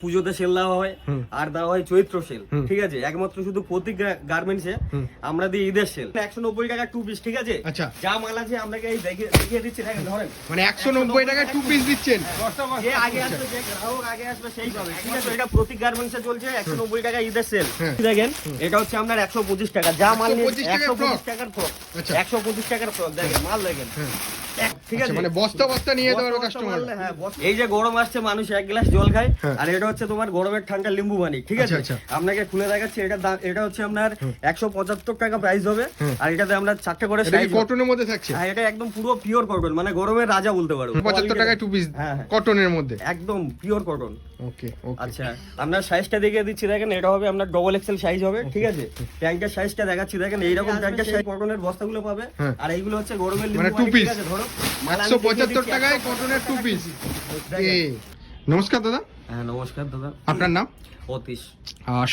পুজোতে সেল দেওয়া হয় আর দেওয়া হয় চৈত্র সেল, ঠিক আছে। একমাত্র শুধু প্রতীক গার্মেন্টসে আমরা দিই ঈদের সেল 190 টাকা 2 পিস, ঠিক আছে। আচ্ছা, যা মাল আছে আপনাকে এই দেখিয়ে দিচ্ছি, দেখেন ধরেন মানে 190 টাকা 2 পিস দিচ্ছেন। যে আগে আসবে, যে গ্রাহক আগে আসবে সেই পাবে, ঠিক আছে। এটা প্রতীক গার্মেন্টসে চলছে 190 টাকা ঈদের সেল। দেখেন এটা হচ্ছে আপনার 125 টাকা, যা মাল নিয়ে 125 টাকার ফ্রক, 125 টাকার ফ্রক, দেখেন মাল দেখেন, ঠিক আছে। মানে বস্তা বস্তা নিয়ে যেতে পারবে কাস্টমার। হ্যাঁ, এই যে গরম আসছে, মানুষ এক গ্লাস জল খায়, আর এটা হচ্ছে তোমার গরমের ঠান্ডা লিম্বু পানি, ঠিক আছে। আপনাকে খুলে দেখাচ্ছি, এটা হচ্ছে আপনার 175 টাকা প্রাইস হবে, আর এটাতে আমরা 4টে করে সাইজ। কটনের মধ্যে থাকছে? হ্যাঁ, এটা একদম পুরো পিওর কটন, মানে গরমের রাজা বলতে পারো। 75 টাকায় 2 পিস কটনের মধ্যে, একদম পিওর কটন। ওকে। আচ্ছা, আপনার সাইজটা দেখিয়ে দিচ্ছি, দেখেন এটা হবে আপনার ডবল এক্সেল সাইজ হবে, ঠিক আছে। প্যান্টের সাইজটা দেখাচ্ছি, দেখেন এইরকম প্যান্টের সাইজ কটনের বস্তাগুলো পাবে, আর এইগুলো হচ্ছে গরমের লিম্বু পানি, ঠিক আছে। ধরো 175 টাকায় কটনের 2 পিস। নমস্কার দাদা। হ্যাঁ নমস্কার দাদা। আপনার নাম? অতীশ।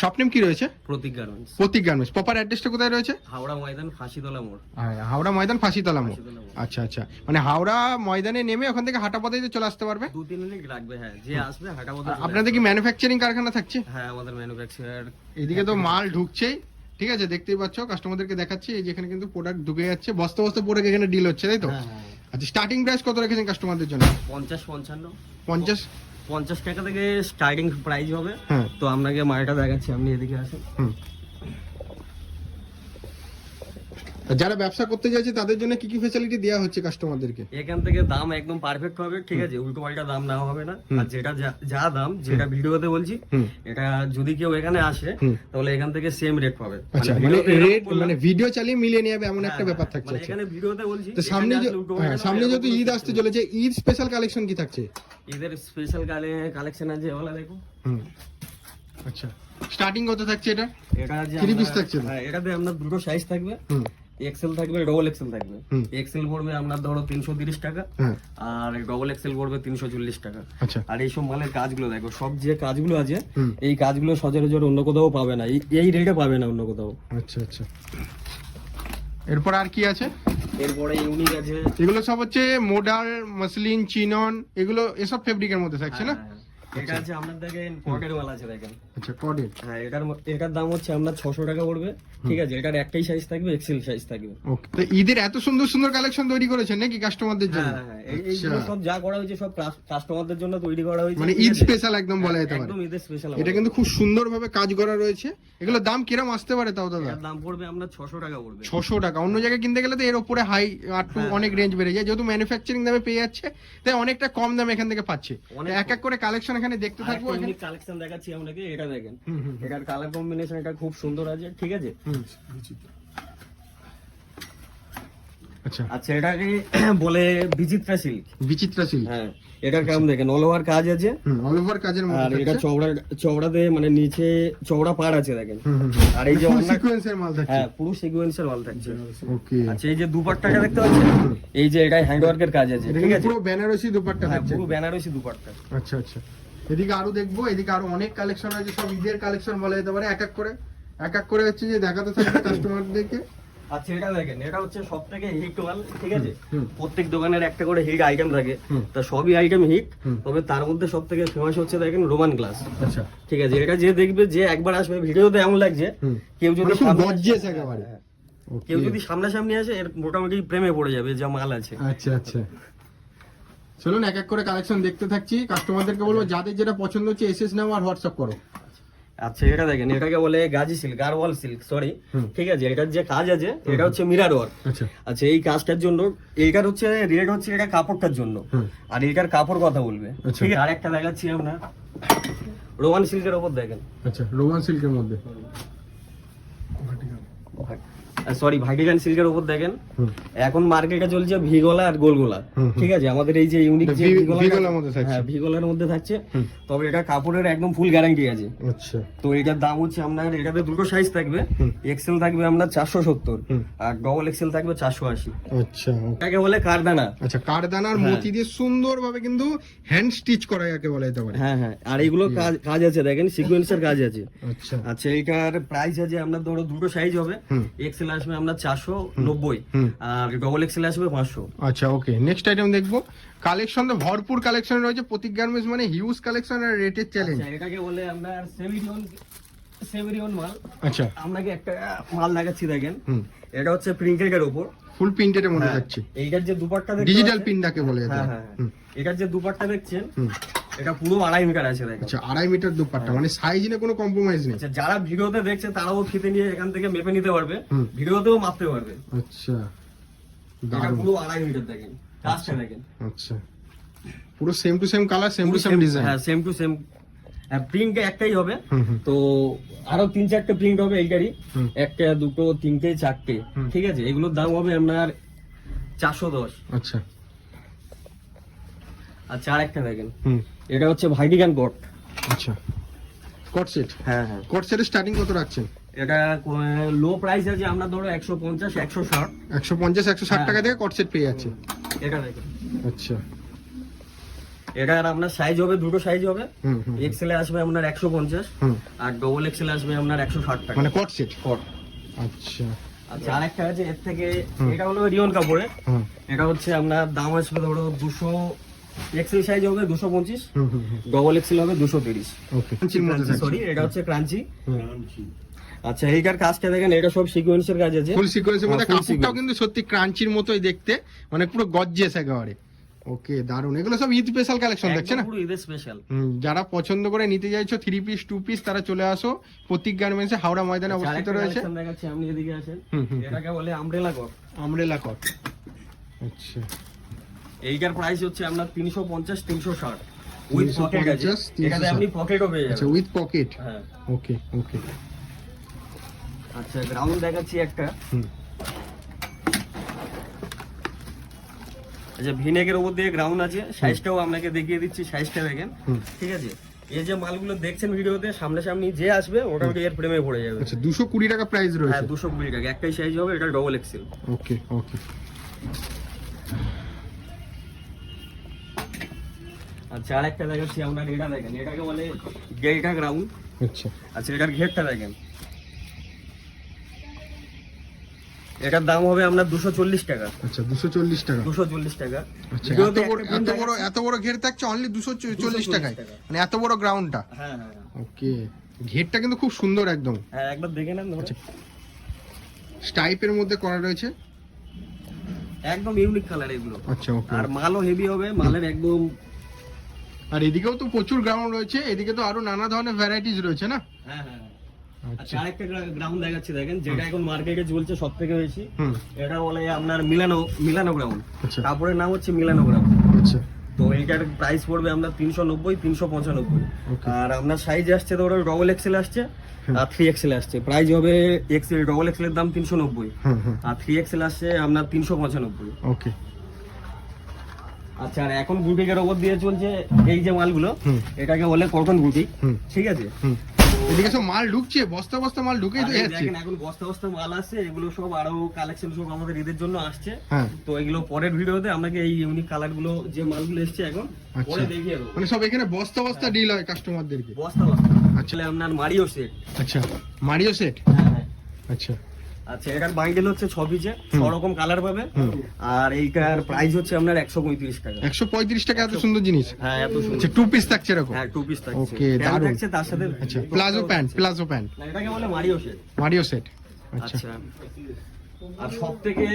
শপ নেম কি রয়েছে? প্রতীক গার্মেন্টস। প্রতীক গার্মেন্টস। প্রপার অ্যাড্রেসটা কোথায় রয়েছে? হাওড়া ময়দান ফাঁসিতলা মোড়। হাওড়া ময়দান ফাঁসিতলা মোড়। আচ্ছা আচ্ছা, মানে হাওড়া ময়দানে নেমে ওখান থেকে হাঁটা পথে চলে আসতে পারবে? 2-3 মিনিট লাগবে, হ্যাঁ। যে আসবে হাঁটা পথে। আপনাদের কি ম্যানুফ্যাকচারিং কারখানা থাকছে? হ্যাঁ, আমাদের ম্যানুফ্যাকচারার। এদিকে তো মাল ঢুকছেই, ঠিক আছে, দেখতেই পাচ্ছ। কাস্টমারদেরকে দেখাচ্ছি, এই যেখানে কিন্তু প্রোডাক্ট ঢুকে যাচ্ছে, বস্তা বস্তা পরে এখানে ডিল হচ্ছে, তাই তো? আচ্ছা, স্টার্টিং প্রাইস কত রেখেছেন কাস্টমারদের জন্য? 50 টাকা থেকে স্টার্টিং প্রাইস হবে। তো আপনাকে মালটা দেখাচ্ছি, আপনি এদিকে আসুন। যারা ব্যবসা করতে যাচ্ছে তাদের জন্য কি কি ফ্যাসিলিটি দেওয়া হচ্ছে কাস্টমারদেরকে? এখান থেকে দাম একদম পারফেক্ট হবে, ঠিক আছে। উল্টো পাল্টা দাম না হবে না। আর যেটা যা দাম, যেটা ভিডিওতে বলছি, এটা যদি কেউ এখানে আসে তাহলে এখান থেকে সেম রেট পাবে। আচ্ছা, মানে রেট মানে ভিডিও চালিয়ে মিলিয়ে নিয়ে যাবে, এমন একটা ব্যাপার থাকছে। মানে এখানে ভিডিওতে বলছি। তো সামনে যেহেতু ঈদ আসতে চলেছে, ঈদ স্পেশাল কালেকশন কি থাকছে? ঈদের স্পেশাল কালেকশন আছে, ওলা দেখো। আচ্ছা, স্টার্টিং কত থাকছে এটা? এটা যে 3 পিস থাকছে। হ্যাঁ, এটাতে আপনার দুটো সাইজ থাকবে, এক্সেল থাকবে, ডবল এক্সেল থাকবে। এক্সেল পড়বে আপনার ধরো 330 টাকা, আর ডবল এক্সেল পড়বে 340 টাকা। আর এইসব মালের কাজগুলো দেখো, সব যে কাজগুলো আছে, এই কাজগুলো সচরাচর অন্য কোথাও পাবে না, এই রেটে পাবে না অন্য কোথাও। আচ্ছা আচ্ছা, এরপর আর কি আছে? এরপরে ইউনিক আছে, এগুলো সব হচ্ছে মোডাল, মাসলিন, চিনন, এগুলো এসব ফেব্রিকের মধ্যে থাকছে না? এটা আছে আপনার দেখেন কটের মাল আছে, দেখেন। আচ্ছা, কটের। হ্যাঁ, এটার দাম হচ্ছে আপনার 600 টাকা পড়বে, ঠিক আছে। এটার একটাই সাইজ থাকবে, এক্সেল সাইজ থাকবে। ওকে, তো ঈদের এত সুন্দর সুন্দর কালেকশন তৈরি করেছেন নাকি কাস্টমারদের জন্য? হ্যাঁ, এইগুলো সব যা করা হয়েছে সব কাস্টমারদের জন্য তৈরি করা হয়েছে, মানে ঈদ স্পেশাল একদম বলা যেতে পারে। একদম ঈদের স্পেশাল। এটা কিন্তু খুব সুন্দরভাবে কাজ করা রয়েছে। এগুলো দাম কিরকম আসতে পারে তাও দাদা? এর দাম পড়বে আপনার 600 টাকা পড়বে। 600 টাকা। অন্য জায়গায় কিনতে গেলে তো এর উপরে হাই একটু অনেক রেঞ্জ বেড়ে যায়, যেহেতু ম্যানুফ্যাকচারিং দামে পেয়ে যাচ্ছে, তাই অনেকটা কম দামে এখান থেকে পাচ্ছে। এক এক করে কালেকশন এখানে দেখতে থাকবো। ইউনিক কালেকশন দেখাচ্ছি আপনাকে, এটা দেখেন। এটার কালার কম্বিনেশন এটা খুব সুন্দর আছে, ঠিক আছে। আচ্ছা আচ্ছা, এটাকে বলে বিচিত্রা সিল্ক। বিচিত্রা সিল্ক, হ্যাঁ। এটার কাম দেখেন, অল ওভার কাজ আছে, অল ওভার কাজের মধ্যে। আর এটা চওড়াতে মানে নিচে চওড়া পাড় আছে, দেখেন। আর এই যে সিকোয়েন্সের মাল থাকছে। হ্যাঁ, পুরো সিকোয়েন্সের মাল থাকছে। ওকে। আচ্ছা, এই যে দুপাট্টাটা দেখতে পাচ্ছেন, এই যে এটা হ্যান্ডওয়ার্কের কাজ আছে, ঠিক আছে। পুরো বেনারসি দুপাট্টা থাকছে। পুরো বেনারসি দুপাট্টা। আচ্ছা আচ্ছা, এদিকে আরো দেখবো, এদিকে আরো অনেক কালেকশন আছে, সব ঈদের কালেকশন বলা যেতে পারে। এক এক করে হচ্ছে যে দেখাতে থাকবে কাস্টমারদেরকে। আচ্ছা, এটা দেখেন, এটা হচ্ছে সবথেকে হিট মাল, ঠিক আছে। প্রত্যেক দোকানের একটা করে হিট আইটেম থাকে, তা সবই আইটেম হিট, তবে তার মধ্যে সবথেকে ফেমাস হচ্ছে দেখেন রোমান গ্লাস। আচ্ছা, ঠিক আছে। এটা যে দেখবে, যে একবার আসবে, ভিডিওতে এমন লাগছে, কেউ যদি কেউ যদি সামনাসামনি আসে, এর মোটামুটি প্রেমে পড়ে যাবে যা মাল আছে। আচ্ছা আচ্ছা, চলুন এক এক করে কালেকশন দেখতে থাকছি। কাস্টমারদেরকে বলবো যাদের যেটা পছন্দ হচ্ছে এসএস নাও আর হোয়াটসঅ্যাপ করো। আচ্ছা, এটা দেখেন, এটাকে বলে Gazi silk, Garewal silk, sorry, ঠিক আছে। এটার যে কাজ আছে, এটা হচ্ছে মিরার ওয়ার্ক। আচ্ছা, এই কাজটার জন্য এইটার হচ্ছে রেট হচ্ছে এটা কাপড়টার জন্য, আর এটার কাপড় কথা বলবে, ঠিক আছে। আর একটা দেখাচ্ছি আপনার রোমান সিল্কের উপর দেখেন। আচ্ছা, রোমান সিল্কের মধ্যে, সরি ভাইটিকান সিল্কের উপর দেখেন। এখন মার্কেটে চলছে ভি গলা আর গোল গলা, ঠিক আছে। আমাদের এই যে ইউনিক যে ভি গলার মধ্যে থাকছে, তবে এটা কাপড়ের একদম ফুল গ্যারান্টি আছে। আচ্ছা, তো এটার দাম হচ্ছে আপনার, এটাতে দুটো সাইজ থাকবে, এক্সেল থাকবে আপনার 470, আর ডবল এক্সেল থাকবে 480। আচ্ছা, এটাকে বলে কারদানা। আচ্ছা, কারদানার মোতি দিয়ে সুন্দরভাবে কিন্তু হ্যান্ড স্টিচ করা যাকে বলা যেতে পারে। হ্যাঁ হ্যাঁ, আর এইগুলো কাজ আছে দেখেন, সিকোয়েন্সের কাজ আছে। আচ্ছা আচ্ছা, এটার প্রাইস আছে আপনার ধরো দুটো সাইজ হবে, এক্সেল আসবে আপনার 490, আর ডবল এক্সেল আসবে 500। আচ্ছা ওকে, নেক্সট আইটেম দেখবো। কালেকশন তো ভরপুর কালেকশন রয়েছে, প্রতীক গার্মেন্টস মানে হিউজ কালেকশন আর রেটের চ্যালেঞ্জ। আচ্ছা, এটাকে বলে আপনার সেমিরিয়ন মাল। আচ্ছা, আপনাকে একটা মাল দেখাচ্ছি দেখেন, এটা হচ্ছে প্রিন্টেড এর উপর, ফুল প্রিন্টেড মনে যাচ্ছে। এইটার যে দুপাট্টা দেখছেন, ডিজিটাল প্রিন্টটাকে বলে এটা। হ্যাঁ, এটার যে দুপাট্টা দেখছেন, এটা পুরো 2.5 মিটার আছে দেখেন। আচ্ছা, 2.5 মিটার দুপাট্টা, মানে সাইজ নিয়ে কোনো কম্প্রোমাইজ নেই। আচ্ছা, যারা ভিডিওতে দেখছে তারাও ফিতে নিয়ে এখান থেকে মেপে নিতে পারবে, ভিডিওতেও মাপতে পারবে। আচ্ছা, এটা দারুণ। পুরো 2.5 মিটার দেখেন, কাজটা দেখেন। আচ্ছা, পুরো same to same colour, same to same design. হ্যাঁ, সেম টু সেম। প্রিন্ট একটাই হবে, তো আরো 3-4টে প্রিন্ট হবে এইটারই, 1টা 2টো 3টে 4টে, ঠিক আছে। এগুলোর দাম হবে আপনার 410। আচ্ছা, আচ্ছা, আরেকটা দেখেন, এটা হচ্ছে ভাইডিগান কট। আচ্ছা, কট সেট। হ্যাঁ, কট সেটের স্টার্টিং কত রাখছেন? এটা লো প্রাইস আছে, আমরা ধরো 150, 160। 150-160 টাকা থেকে কট সেট পেয়ে যাচ্ছে। এটা দেখেন, আচ্ছা, এটার আপনার সাইজ হবে, দুটো সাইজ হবে। এক্সেল এ আসবে আপনার 150, আর ডবল এক্সেল আসবে আপনার 160 টাকা, মানে কট সেট। কট। আচ্ছা, আচ্ছা, আরেকটা আছে এর থেকে, এটা হলো রিয়ন কাপড়ে। এটা হচ্ছে আপনার দাম আসবে ধরো 200, এক্সেল সাইজ হবে 225, ডবল এক্সেল হবে 230। ওকে, সরি, এটা হচ্ছে ক্রাঞ্চি। আচ্ছা, এইটার কাজটা দেখেন, এটা সব সিকোয়েন্সের কাজ আছে, ফুল সিকোয়েন্সের মধ্যে। full কাপড়টাও কিন্তু সত্যি ক্রাঞ্চির মতোই দেখতে, মানে পুরো গর্জিয়াস একেবারে। ওকে, দারুন। এগুলো সব ঈদ স্পেশাল কালেকশন দেখছে না? পুরো ঈদের স্পেশাল। যারা পছন্দ করে নিতে চাইছো 3 পিস 2 পিস, তারা চলে আসো প্রতীক গার্মেন্টসে, হাওড়া ময়দানে অবস্থিত রয়েছে। দেখাচ্ছি, আপনি এদিকে আসেন। এটাকে বলে আমব্রেলা কট। আমব্রেলা কট। আচ্ছা, এইটার প্রাইস হচ্ছে আপনার 350, 360 উইথ পকেট আছে। 350, এটাতে আপনি পকেটও পেয়ে আচ্ছা, যাবেন। With pocket. হ্যাঁ। ওকে ওকে। আচ্ছা, গ্রাউন্ড দেখাচ্ছি একটা। আচ্ছা, ভিনেকের উপর দিয়ে গ্রাউন্ড আছে, সাইজটাও আপনাকে দেখিয়ে দিচ্ছি, সাইজটা দেখেন, ঠিক আছে। এই যে মালগুলো দেখছেন ভিডিওতে, সামনাসামনি যে আসবে মোটামুটি এর প্রেমে পড়ে যাবে। আচ্ছা, 220 টাকা প্রাইস রয়েছে। হ্যাঁ, 220 টাকা একটাই সাইজ হবে, এটা ডবল এক্সেল। ওকে ওকে। আচ্ছা, আরেকটা দেখাচ্ছি আপনার, এটা দেখেন, এটাকে বলে গেইটা গ্রাউন্ড। আচ্ছা, আচ্ছা, এটার ঘেরটা দেখেন, এটার দাম হবে আপনার 240 টাকা। আচ্ছা, 240 টাকা। 240 টাকা। আচ্ছা, এত বড় ঘের থাকছে অনলি 240 টাকায়, মানে এত বড় গ্রাউন্ডটা। হ্যাঁ। ওকে, ঘেরটা কিন্তু খুব সুন্দর একদম। হ্যাঁ, একবার দেখে নেন। স্টাইপের মধ্যে করা রয়েছে, একদম ইউনিক কালার এগুলো। আচ্ছা ওকে। আর মালও হেভি হবে, মালের একদম। আর এদিকেও তো প্রচুর গ্রাউন্ড রয়েছে, এদিকে তো আরো নানা ধরনের ভ্যারাইটিস রয়েছে না? হ্যাঁ। আচ্ছা, আচ্ছা, আরেকটা গ্রাউন্ড দেখাচ্ছি দেখেন, যেটা এখন মার্কেটে চলছে সব থেকে বেশি। হুম, এটা বলে আপনার মিলানো গ্রাউন্ড। আচ্ছা কাপড়ের নাম হচ্ছে মিলানো গ্রাউন্ড। আচ্ছা। তো এইটার প্রাইস পড়বে আপনার 390, 395। Okay. আর আপনার সাইজ আসছে ধরো ডবল এক্সেল আসছে আর 3 এক্সেল আসছে, প্রাইস হবে এক্সেল, ডবল এক্সেল এর দাম 390, আর 3 এক্সেল আসছে আপনার 395। ওকে। আচ্ছা, আর এখন বুটিকের ওপর দিয়ে চলছে এই যে মালগুলো, এটাকে বলে কটন বুটিক, ঠিক আছে। এদিকে সব মাল ঢুকছে, বস্তা বস্তা মাল ঢুকেই তো যাচ্ছে। দেখেন, এখন বস্তা বস্তা মাল আসছে, এগুলো সব আরো কালেকশন সব আমাদের ঈদের জন্য আসছে। হ্যাঁ, তো এগুলো পরের ভিডিওতে আপনাকে এই ইউনিক কালার গুলো, যে মালগুলো এসছে এখন পরে দেখিয়ে দেবো। মানে সব এখানে বস্তা বস্তা ডিল হয় কাস্টমারদেরকে। বস্তা বস্তা। আসলে আপনার মারিও সেট। আচ্ছা, মারিও সেট। হ্যাঁ। আচ্ছা আচ্ছা, এটার বান্ডেল হচ্ছে 6 পিসে, 6 রকম কালার পাবে। আর এইটার প্রাইস হচ্ছে আপনার 135 টাকা। 135 টাকা, এত সুন্দর জিনিস। হ্যাঁ, এত সুন্দর। আচ্ছা, 2 পিস থাকছে এরকম। হ্যাঁ, 2 পিস থাকছে। ওকে, প্যান্ট দারুণ। থাকছে তার সাথে। আচ্ছা, প্লাজো প্যান্ট। না, এটাকে বলে মারিও সেট। Mario set. আচ্ছা, আচ্ছা, আর সবথেকে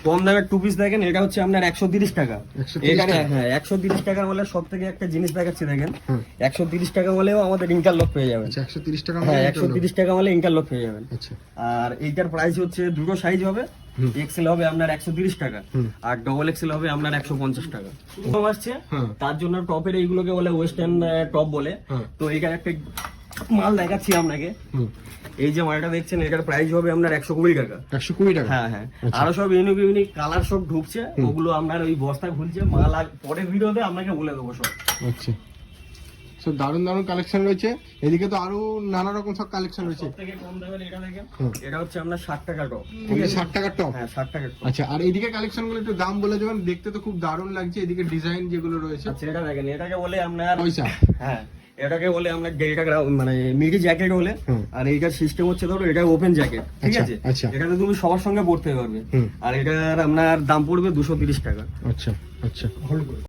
কম দামের 2 পিস দেখেন, এটা হচ্ছে আপনার 130 টাকা। 130 এখানে টাকা। হ্যাঁ, 130 টাকা বলে সব থেকে একটা জিনিস দেখাচ্ছি দেখেন, 130 টাকা বলেও আমাদের ইন্টারলক পেয়ে যাবেন। আচ্ছা, 130 টাকা। হ্যাঁ, 130 টাকা বলে ইন্টারলক পেয়ে যাবেন। আচ্ছা, আর এইটার প্রাইস হচ্ছে দুটো সাইজ হবে, এক্সেল হবে আপনার 130 টাকা, আর ডবল এক্সেল হবে আপনার 150 টাকা। কম আসছে, তার জন্য টপের এইগুলোকে বলে ওয়েস্টার্ন টপ বলে। তো এইখানে একটা মাল দেখাচ্ছি আপনাকে, এই যে মালটা দেখছেন, এটার প্রাইস হবে আপনার 120 টাকা। 120 টাকা। হ্যাঁ। আরো সব ইউনিক কালার সব ঢুকছে, ওগুলো আপনার ওই বস্তা খুলছে মাল, আর পরের ভিডিওতে আপনাকে বলে দেবো সব। আচ্ছা, সো দারুন কালেকশন রয়েছে। এদিকে তো আরো নানা রকম সব কালেকশন রয়েছে। সবথেকে কম দামের এটা দেখেন, এটা হচ্ছে আপনার 60 টাকা টপ। ওকে, 60 টাকার টপ। হ্যাঁ, 60 টাকা টপ। আচ্ছা, আর এদিকে কালেকশন গুলো একটু দাম বলে দেবেন, দেখতে তো খুব দারুণ লাগছে। এদিকে ডিজাইন যেগুলো রয়েছে। আচ্ছা, এটা দেখেন, এটাকে বলে আপনার পয়সা। হ্যাঁ, এটাকে বলে আমরা ডেল্টা মানে মিডি জ্যাকেট বলে। আর এইটার সিস্টেম হচ্ছে ধরো এটা ওপেন জ্যাকেট, ঠিক আচ্ছা, আছে? আচ্ছা। এটাতে তুমি সবার সঙ্গে পড়তে পারবে। আর এটার আপনার দাম পড়বে 230 টাকা। আচ্ছা আচ্ছা